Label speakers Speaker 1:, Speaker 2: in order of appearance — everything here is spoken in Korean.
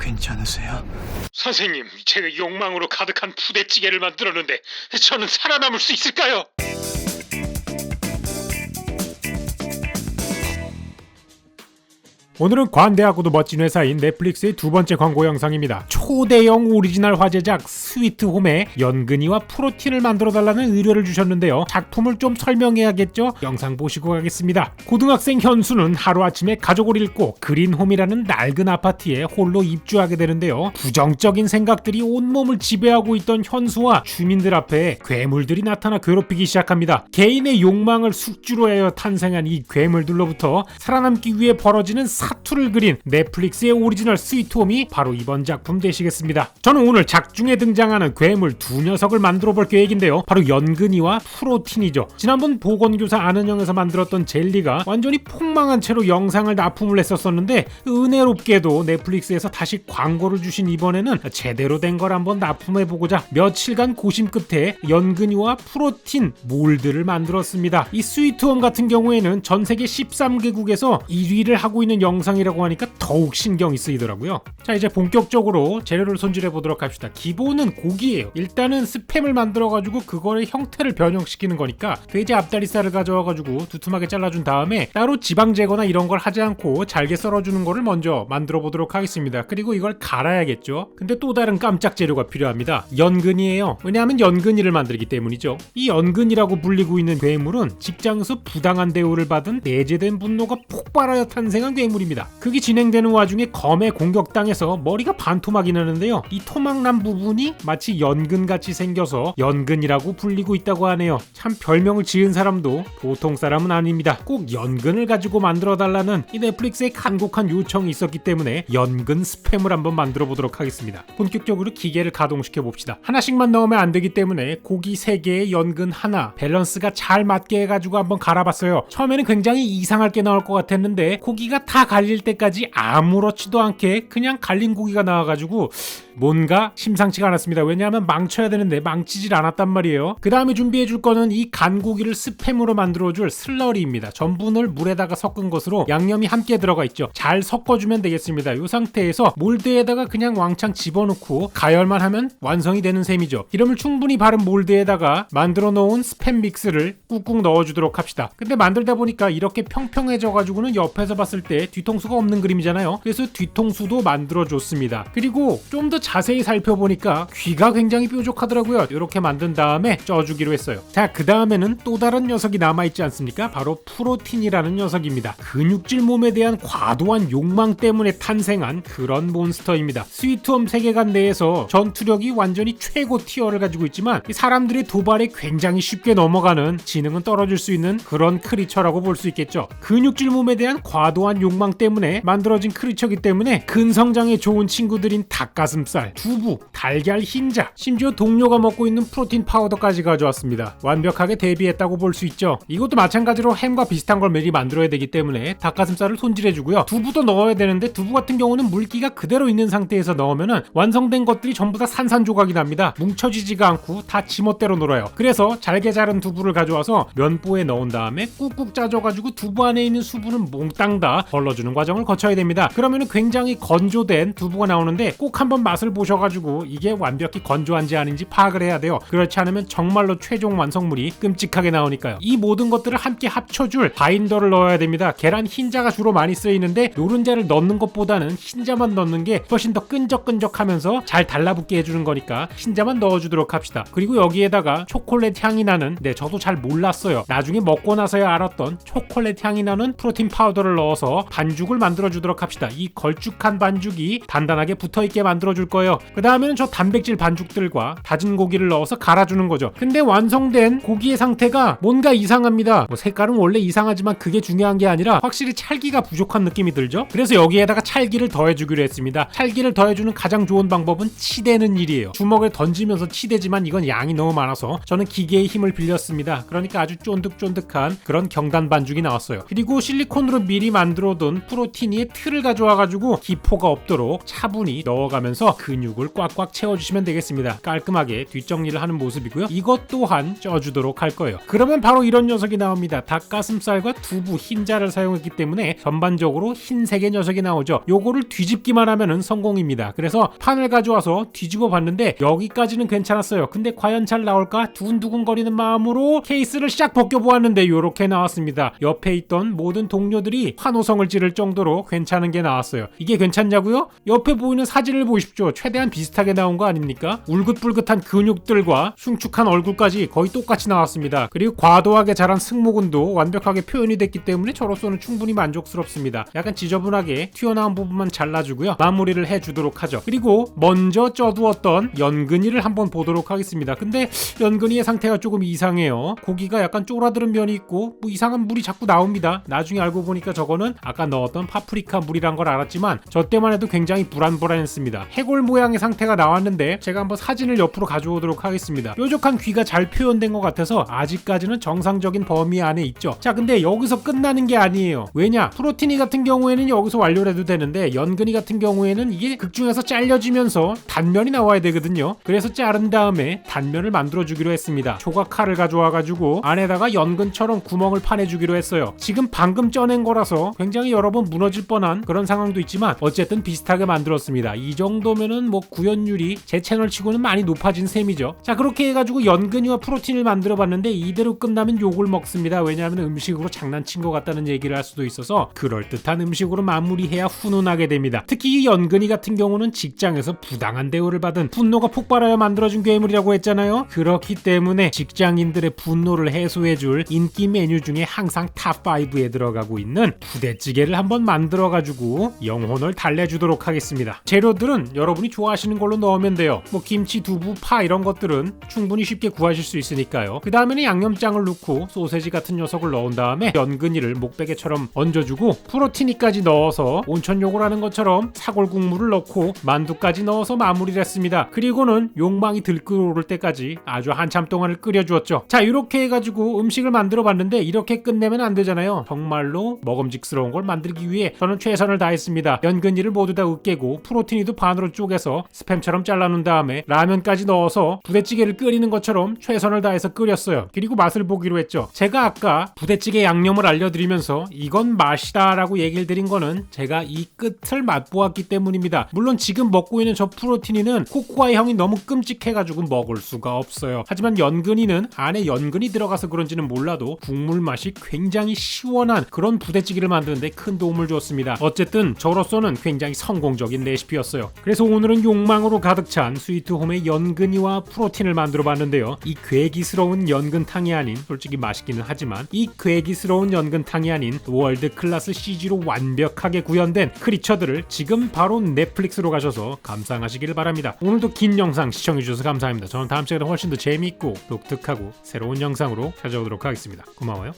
Speaker 1: 괜찮으세요?
Speaker 2: 선생님, 제가 욕망으로 가득한 부대찌개를 만들었는데 저는 살아남을 수 있을까요?
Speaker 3: 오늘은 관대하고도 멋진 회사인 넷플릭스의 두 번째 광고 영상입니다. 초대형 오리지널 화제작 스위트홈에 연근이와 프로틴을 만들어달라는 의뢰를 주셨는데요. 작품을 좀 설명해야겠죠? 영상 보시고 가겠습니다. 고등학생 현수는 하루아침에 가족을 잃고 그린홈이라는 낡은 아파트에 홀로 입주하게 되는데요. 부정적인 생각들이 온몸을 지배하고 있던 현수와 주민들 앞에 괴물들이 나타나 괴롭히기 시작합니다. 개인의 욕망을 숙주로 하여 탄생한 이 괴물들로부터 살아남기 위해 벌어지는 사투를 그린 넷플릭스의 오리지널 스위트홈이 바로 이번 작품 되시겠습니다. 저는 오늘 작중에 등장하는 괴물 두 녀석을 만들어 볼 계획인데요. 바로 연근이와 프로틴이죠. 지난번 보건교사 아는형에서 만들었던 젤리가 완전히 폭망한 채로 영상을 납품을 했었었는데 은혜롭게도 넷플릭스에서 다시 광고를 주신 이번에는 제대로 된 걸 한번 납품해보고자 며칠간 고심 끝에 연근이와 프로틴 몰드를 만들었습니다. 이 스위트홈 같은 경우에는 전 세계 13개국에서 1위를 하고 있는 영상이라고 하니까 더욱 신경이 쓰이더라고요. 자, 이제 본격적으로 재료를 손질해 보도록 합시다. 기본은 고기예요. 일단은 스팸을 만들어가지고 그거의 형태를 변형시키는 거니까 돼지 앞다리살을 가져와가지고 두툼하게 잘라준 다음에 따로 지방 제거나 이런 걸 하지 않고 잘게 썰어주는 거를 먼저 만들어 보도록 하겠습니다. 그리고 이걸 갈아야겠죠. 근데 또 다른 깜짝 재료가 필요합니다. 연근이에요. 왜냐하면 연근이를 만들기 때문이죠. 이 연근이라고 불리고 있는 괴물은 직장에서 부당한 대우를 받은 내재된 분노가 폭발하여 탄생한 괴물입니다. 극이 진행되는 와중에 검에 공격당해서 머리가 반토막이 나는데요. 이 토막난 부분이 마치 연근같이 생겨서 연근이라고 불리고 있다고 하네요. 참 별명을 지은 사람도 보통 사람은 아닙니다. 꼭 연근을 가지고 만들어 달라는 이 넷플릭스의 간곡한 요청이 있었기 때문에 연근 스팸을 한번 만들어 보도록 하겠습니다. 본격적으로 기계를 가동시켜 봅시다. 하나씩만 넣으면 안 되기 때문에 고기 3개에 연근 하나, 밸런스가 잘 맞게 해가지고 한번 갈아봤어요. 처음에는 굉장히 이상할 게 나올 것 같았는데 고기가 다 갈릴 때까지 아무렇지도 않게 그냥 갈린 고기가 나와가지고 뭔가 심상치가 않았습니다. 왜냐하면 망쳐야 되는데 망치질 않았단 말이에요. 그 다음에 준비해줄 거는 이 간고기를 스팸으로 만들어줄 슬러리입니다. 전분을 물에다가 섞은 것으로 양념이 함께 들어가 있죠. 잘 섞어주면 되겠습니다. 이 상태에서 몰드에다가 그냥 왕창 집어넣고 가열만 하면 완성이 되는 셈이죠. 기름을 충분히 바른 몰드에다가 만들어 놓은 스팸 믹스를 꾹꾹 넣어주도록 합시다. 근데 만들다 보니까 이렇게 평평해져가지고는 옆에서 봤을 때 뒤통수가 없는 그림이잖아요. 그래서 뒤통수도 만들어줬습니다. 그리고 좀 더 자세히 살펴보니까 귀가 굉장히 뾰족하더라고요. 이렇게 만든 다음에 쪄주기로 했어요. 자, 그 다음에는 또 다른 녀석이 남아있지 않습니까? 바로 프로틴이라는 녀석입니다. 근육질 몸에 대한 과도한 욕망 때문에 탄생한 그런 몬스터입니다. 스위트홈 세계관 내에서 전투력이 완전히 최고 티어를 가지고 있지만 사람들의 도발에 굉장히 쉽게 넘어가는 지능은 떨어질 수 있는 그런 크리처라고 볼 수 있겠죠. 근육질 몸에 대한 과도한 욕망 때문에 만들어진 크리처이기 때문에 근성장에 좋은 친구들인 닭가슴살, 두부, 달걀 흰자, 심지어 동료가 먹고 있는 프로틴 파우더까지 가져왔습니다. 완벽하게 대비했다고 볼 수 있죠. 이것도 마찬가지로 햄과 비슷한 걸 미리 만들어야 되기 때문에 닭가슴살을 손질해주고요. 두부도 넣어야 되는데 두부 같은 경우는 물기가 그대로 있는 상태에서 넣으면은 완성된 것들이 전부 다 산산조각이 납니다. 뭉쳐지지가 않고 다 지멋대로 놀아요. 그래서 잘게 자른 두부를 가져와서 면보에 넣은 다음에 꾹꾹 짜줘가지고 두부 안에 있는 수분을 몽땅 다 걸러주는 과정을 거쳐야 됩니다. 그러면은 굉장히 건조된 두부가 나오는데 꼭 한번 맛을 보셔가지고 이게 완벽히 건조한지 아닌지 파악을 해야 돼요. 그렇지 않으면 정말로 최종 완성물이 끔찍하게 나오니까요. 이 모든 것들을 함께 합쳐줄 바인더를 넣어야 됩니다. 계란 흰자가 주로 많이 쓰이는데 노른자를 넣는 것보다는 흰자만 넣는 게 훨씬 더 끈적끈적하면서 잘 달라붙게 해주는 거니까 흰자만 넣어주도록 합시다. 그리고 여기에다가 초콜릿 향이 나는, 저도 잘 몰랐어요. 나중에 먹고 나서야 알았던 초콜릿 향이 나는 프로틴 파우더를 넣어서 반죽을 만들어주도록 합시다. 이 걸쭉한 반죽이 단단하게 붙어있게 만들어줄 거예요. 그 다음에는 저 단백질 반죽들과 다진 고기를 넣어서 갈아주는 거죠. 근데 완성된 고기의 상태가 뭔가 이상합니다. 색깔은 원래 이상하지만 그게 중요한 게 아니라 확실히 찰기가 부족한 느낌이 들죠. 그래서 여기에다가 찰기를 더해주기로 했습니다. 찰기를 더해주는 가장 좋은 방법은 치대는 일이에요. 주먹을 던지면서 치대지만 이건 양이 너무 많아서 저는 기계의 힘을 빌렸습니다. 그러니까 아주 쫀득쫀득한 그런 경단 반죽이 나왔어요. 그리고 실리콘으로 미리 만들어둔 프로틴의 틀을 가져와가지고 기포가 없도록 차분히 넣어가면서 근육을 꽉꽉 채워주시면 되겠습니다. 깔끔하게 뒷정리를 하는 모습이고요. 이것 또한 쪄주도록 할 거예요. 그러면 바로 이런 녀석이 나옵니다. 닭가슴살과 두부, 흰자를 사용했기 때문에 전반적으로 흰색의 녀석이 나오죠. 요거를 뒤집기만 하면은 성공입니다. 그래서 판을 가져와서 뒤집어 봤는데 여기까지는 괜찮았어요. 근데 과연 잘 나올까 두근두근거리는 마음으로 케이스를 싹 벗겨보았는데 요렇게 나왔습니다. 옆에 있던 모든 동료들이 환호성을 지를 정도로 괜찮은 게 나왔어요. 이게 괜찮냐고요? 옆에 보이는 사진을 보십시오. 최대한 비슷하게 나온 거 아닙니까? 울긋불긋한 근육들과 흉측한 얼굴까지 거의 똑같이 나왔습니다. 그리고 과도하게 자란 승모근도 완벽하게 표현이 됐기 때문에 저로서는 충분히 만족스럽습니다. 약간 지저분하게 튀어나온 부분만 잘라주고요. 마무리를 해주도록 하죠. 그리고 먼저 쪄두었던 연근이를 한번 보도록 하겠습니다. 근데 연근이의 상태가 조금 이상해요. 고기가 약간 쪼라드는 면이 있고 뭐 이상한 물이 자꾸 나옵니다. 나중에 알고 보니까 저거는 아까 넣었던 파프리카 물이란 걸 알았지만 저 때만 해도 굉장히 불안불안했습니다. 해골 모양의 상태가 나왔는데 제가 한번 사진을 옆으로 가져오도록 하겠습니다. 뾰족한 귀가 잘 표현된 것 같아서 아직까지는 정상적인 범위 안에 있죠. 자, 근데 여기서 끝나는 게 아니에요. 왜냐? 프로티니 같은 경우에는 여기서 완료를 해도 되는데 연근이 같은 경우에는 이게 극중에서 잘려지면서 단면이 나와야 되거든요. 그래서 자른 다음에 단면을 만들어주기로 했습니다. 조각 칼을 가져와가지고 안에다가 연근처럼 구멍을 파내주기로 했어요. 지금 방금 쪄낸 거라서 굉장히 여러 번 무너질 뻔한 그런 상황도 있지만 어쨌든 비슷하게 만들었습니다. 이 정도면은 뭐 구현율이 제 채널 치고는 많이 높아진 셈이죠. 자, 그렇게 해가지고 연근이와 프로틴을 만들어봤는데 이대로 끝나면 욕을 먹습니다. 왜냐하면 음식으로 장난친 것 같다는 얘기를 할 수도 있어서 그럴듯한 음식으로 마무리해야 훈훈하게 됩니다. 특히 이 연근이 같은 경우는 직장에서 부당한 대우를 받은 분노가 폭발하여 만들어진 괴물이라고 했잖아요. 그렇기 때문에 직장인들의 분노를 해소해줄 인기 메뉴 중에 항상 탑5에 들어가고 있는 부대찌개를 한번 만들어가지고 영혼을 달래주도록 하겠습니다. 재료들은 여러분이 좋아하시는 걸로 넣으면 돼요. 뭐 김치, 두부, 파 이런 것들은 충분히 쉽게 구하실 수 있으니까요. 그 다음에는 양념장을 넣고 소세지 같은 녀석을 넣은 다음에 연근이를 목베개처럼 얹어주고 프로티니까지 넣어서 온천욕을 하는 것처럼 사골국물을 넣고 만두까지 넣어서 마무리를 했습니다. 그리고는 욕망이 들끓어오를 때까지 아주 한참 동안을 끓여주었죠. 자, 이렇게 해가지고 음식을 만들어 봤는데 이렇게 끝내면 안 되잖아요. 정말로 먹음직스러운 걸 만들기 위해 저는 최선을 다했습니다. 연근이를 모두 다 으깨고 프로티니도 반으로 쪼개서 스팸처럼 잘라놓은 다음에 라면까지 넣어서 부대찌개를 끓이는 것처럼 최선을 다해서 끓였어요. 그리고 맛을 보기로 했죠. 제가 아까 부대찌개 양념을 알려드리면서 이건 맛이다 라고 얘기를 드린 거는 제가 이 끝을 맛보았기 때문입니다. 물론 지금 먹고 있는 저 프로티니는 코코아의 향이 너무 끔찍해가지고 먹을 수가 없어요. 하지만 연근이는 안에 연근이 들어가서 그런지는 몰라도 국물 맛이 굉장히 시원한 그런 부대찌개를 만드는데 큰 도움을 줬습니다. 어쨌든 저로서는 굉장히 성공적인 레시피였어요. 그래서 오늘은 욕망으로 가득 찬 스위트홈의 연근이와 프로틴을 만들어 봤는데요. 이 괴기스러운 연근탕이 아닌, 솔직히 맛있기는 하지만 이 괴기스러운 연근탕이 아닌 월드 클래스 CG로 완벽하게 구현된 크리처들을 지금 바로 넷플릭스로 가셔서 감상하시길 바랍니다. 오늘도 긴 영상 시청해주셔서 감사합니다. 저는 다음 시간에 훨씬 더 재미있고 독특하고 새로운 영상으로 찾아오도록 하겠습니다. 고마워요.